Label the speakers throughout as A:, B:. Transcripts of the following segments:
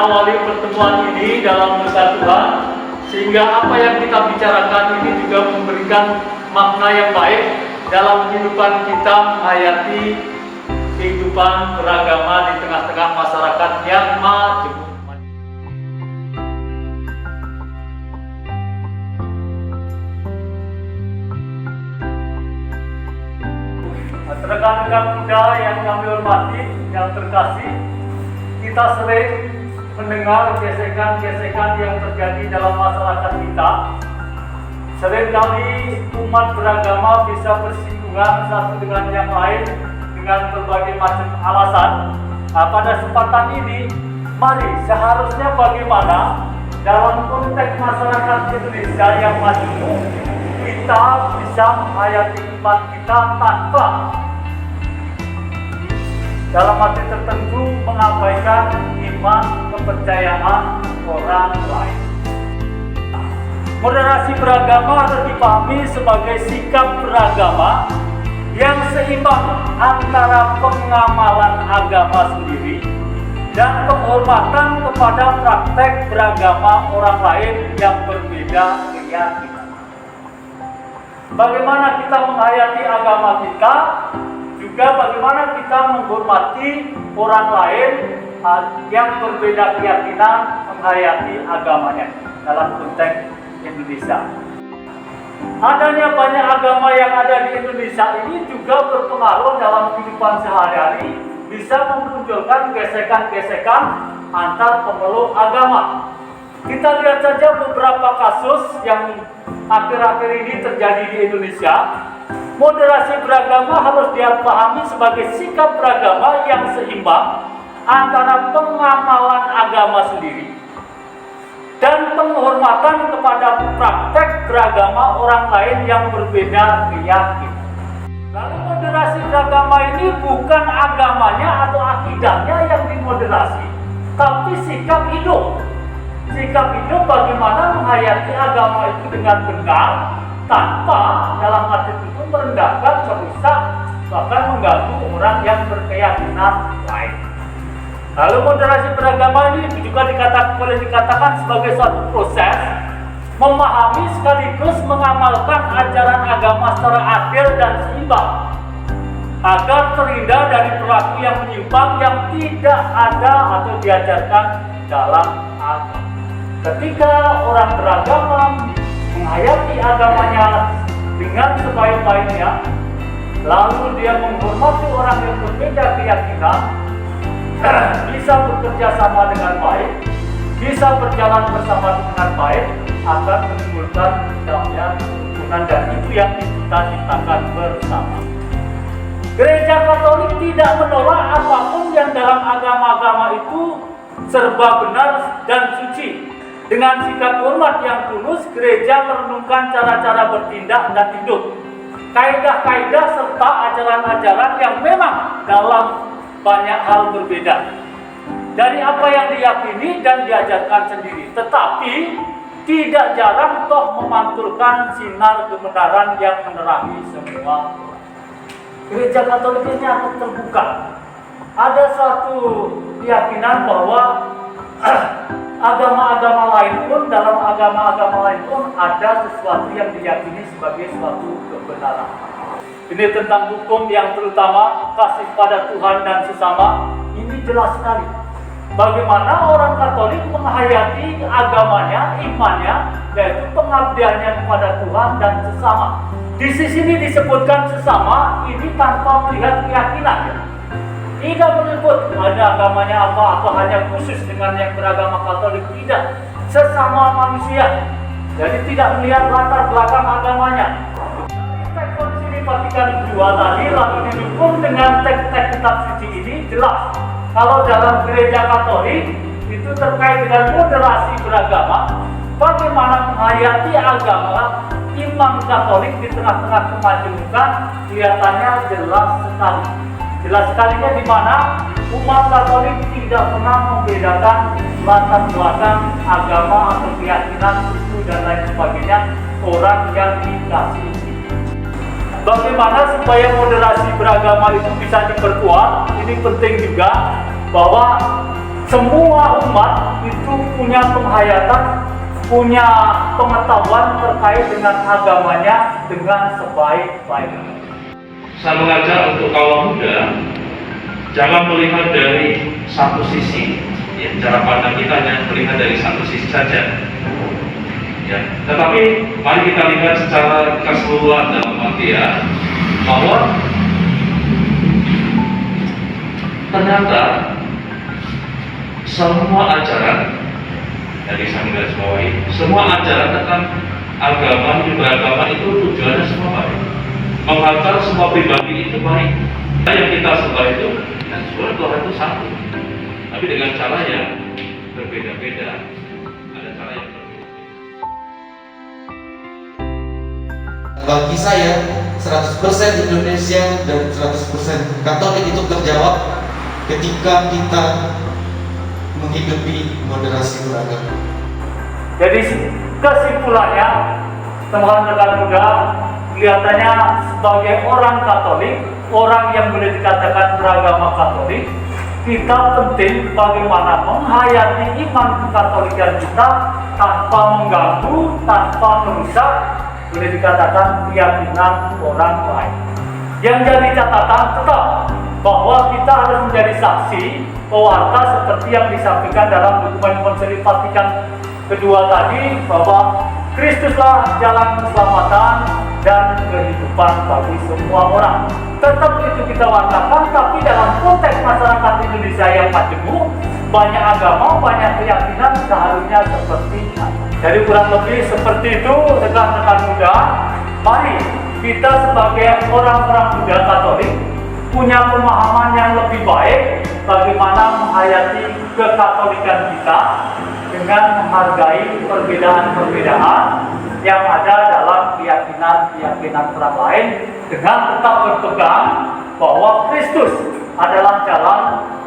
A: awali pertemuan ini dalam berkat Tuhan, sehingga apa yang kita bicarakan ini juga memberikan makna yang baik dalam kehidupan kita menghayati kehidupan beragama di tengah-tengah masyarakat yang majemuk. Rekan-rekan muda yang kami hormati, yang terkasih, kita sering mendengar gesekan-gesekan yang terjadi dalam masyarakat kita. Seringkali umat beragama bisa bersinggungan satu dengan yang lain dengan berbagai macam alasan. Nah, pada kesempatan ini, mari seharusnya bagaimana dalam konteks masyarakat Indonesia yang majemuk kita bisa menghayati iman kita tanpa dalam arti tertentu mengabaikan iman kepercayaan orang lain. Moderasi beragama harus dipahami sebagai sikap beragama yang seimbang antara pengamalan agama sendiri dan penghormatan kepada praktek beragama orang lain yang berbeda keyakinan. Bagaimana kita menghayati agama kita, juga bagaimana kita menghormati orang lain yang berbeda keyakinan menghayati agamanya dalam konteks Indonesia. Adanya banyak agama yang ada di Indonesia ini juga berpengaruh dalam kehidupan sehari-hari, bisa memunculkan gesekan-gesekan antar pemeluk agama. Kita lihat saja beberapa kasus yang akhir-akhir ini terjadi di Indonesia. Moderasi beragama harus dipahami sebagai sikap beragama yang seimbang antara pengamalan agama sendiri dan penghormatan kepada praktek beragama orang lain yang berbeda keyakinan. Lalu moderasi beragama ini bukan agamanya atau akidahnya yang dimoderasi, tapi sikap hidup. Sikap hidup bagaimana menghayati agama itu dengan benar tanpa dalam arti itu merendahkan, merusak, bahkan mengganggu orang yang berkeyakinan lain. Lalu moderasi beragama ini juga boleh dikatakan sebagai suatu proses memahami sekaligus mengamalkan ajaran agama secara adil dan seimbang agar terhindar dari perilaku yang menyimpang yang tidak ada atau diajarkan dalam agama. Ketika orang beragama menghayati agamanya dengan sebaik-baiknya, lalu dia menghormati orang yang berbeda keyakinan, bisa bekerja sama dengan baik, bisa berjalan bersama dengan baik, akan menimbulkan damai kerukunan, dan itu yang kita ciptakan bersama. Gereja Katolik tidak menolak apapun yang dalam agama-agama itu serba benar dan suci. Dengan sikap hormat yang tulus, gereja merenungkan cara-cara bertindak dan hidup, kaidah-kaidah serta ajaran-ajaran yang memang dalam banyak hal berbeda dari apa yang diyakini dan diajarkan sendiri, tetapi tidak jarang toh memantulkan sinar kebenaran yang menerangi semua orang. Gereja Katolik ini akan terbuka. Ada suatu keyakinan bahwa agama-agama lain pun, dalam agama-agama lain pun ada sesuatu yang diyakini sebagai suatu kebenaran. Ini tentang hukum yang terutama kasih pada Tuhan dan sesama. Ini jelas sekali bagaimana orang Katolik menghayati agamanya, imannya, yaitu pengabdiannya kepada Tuhan dan sesama. Di sini disebutkan sesama ini tanpa melihat keyakinan. Tidak menyebut ada agamanya apa atau hanya khusus dengan yang beragama Katolik, tidak. Sesama manusia. Jadi tidak melihat latar belakang agamanya. Teks Konsili Vatikan II tadi lalu didukung dengan teks-teks kitab suci ini jelas. Kalau dalam gereja Katolik itu terkait dengan moderasi beragama, bagaimana menghayati agama imam Katolik di tengah-tengah kemajemukan kelihatannya jelas sekali. Jelas sekalinya di mana umat Katolik tidak pernah membedakan latar belakang agama atau keyakinan, suku dan lain sebagainya orang yang dikasihi. Bagaimana supaya moderasi beragama itu bisa diperkuat? Ini penting juga bahwa semua umat itu punya penghayatan, punya pengetahuan terkait dengan agamanya dengan sebaik-baiknya.
B: Saya mengajak untuk kaum muda jangan melihat dari satu sisi, ya, cara pandang kita hanya melihat dari satu sisi saja, ya. Tetapi mari kita lihat secara keseluruhan dalam artian bahwa ternyata semua ajaran, dari saya garis bawahi, semua ajaran tentang agama, beragama itu tujuannya semua baik. Menghantar semua pribadi itu baik. Yang kita sembah itu, ya sebenarnya Tuhan itu satu, tapi dengan cara yang berbeda-beda. Ada cara yang berbeda.
C: Bagi saya 100% Indonesia dan 100% Katolik itu terjawab ketika kita menghidupi moderasi beragama.
A: Jadi kesimpulannya, teman-teman rekan muda, kelihatannya sebagai orang Katolik, orang yang boleh dikatakan beragama Katolik, kita penting bagaimana menghayati iman kekatolikan kita tanpa mengganggu, tanpa merusak, boleh dikatakan keyakinan orang lain. Yang jadi catatan tetap bahwa kita harus menjadi saksi pewarta seperti yang disampaikan dalam dokumen Konsili Vatikan kedua tadi, bahwa Kristuslah jalan keselamatan dan kehidupan bagi semua orang. Tetap itu kita wartakan, tapi dalam konteks masyarakat Indonesia yang majemuk, banyak agama, banyak keyakinan, seharusnya seperti itu. Jadi kurang lebih seperti itu, rekan-rekan muda. Mari kita sebagai orang-orang muda Katolik punya pemahaman yang lebih baik bagaimana menghayati kekatolikan kita dengan menghargai perbedaan-perbedaan yang ada dalam keyakinan orang lain, dengan tetap berpegang bahwa Kristus adalah jalan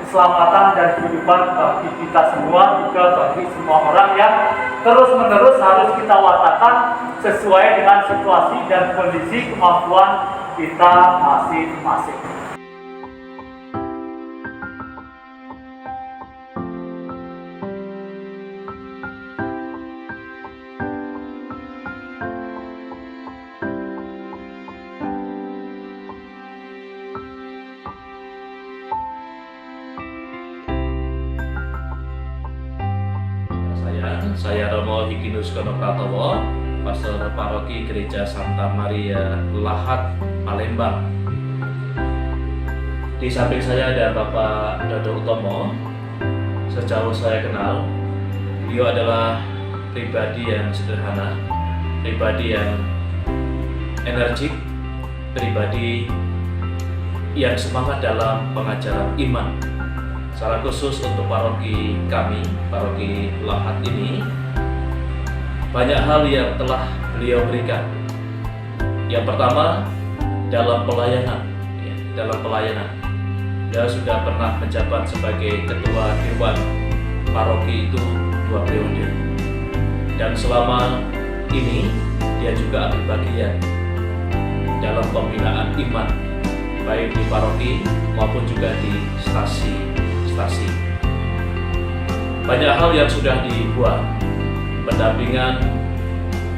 A: keselamatan dan kehidupan bagi kita semua, juga bagi semua orang yang terus-menerus harus kita wartakan sesuai dengan situasi dan kondisi kemampuan kita masing-masing.
D: Saya Romo Higinus Gono Pratowo, Pastor Paroki Gereja Santa Maria Lahat, Palembang. Di samping saya ada Bapak Dodo Utomo. Sejauh saya kenal, beliau adalah pribadi yang sederhana, pribadi yang energik, pribadi yang semangat dalam pengajaran iman. Secara khusus untuk paroki kami, paroki Lahat ini, banyak hal yang telah beliau berikan. Yang pertama, dalam pelayanan. Dia sudah pernah menjabat sebagai ketua dewan paroki itu 2 periode. Dan selama ini dia juga ambil bagian dalam pembinaan iman, baik di paroki maupun juga di stasi. Banyak hal yang sudah dibuat, pendampingan,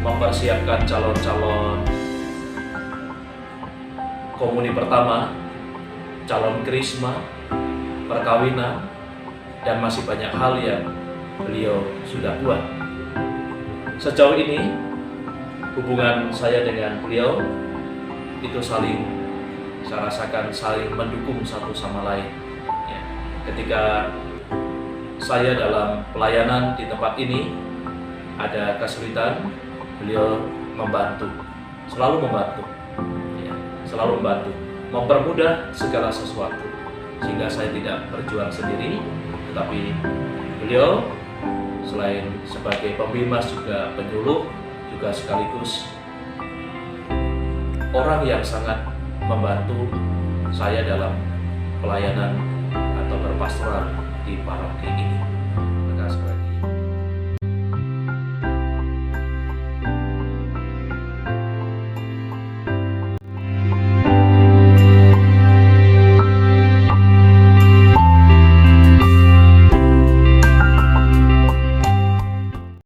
D: mempersiapkan calon-calon komuni pertama, calon krisma, perkawinan, dan masih banyak hal yang beliau sudah buat. Sejauh ini hubungan saya dengan beliau itu saya rasakan saling mendukung satu sama lain. Ketika saya dalam pelayanan di tempat ini ada kesulitan, beliau selalu membantu, mempermudah segala sesuatu, sehingga saya tidak berjuang sendiri, tetapi beliau selain sebagai pembimbing juga penyuluh, juga sekaligus orang yang sangat membantu saya dalam pelayanan atau berpastoral di paroki ini.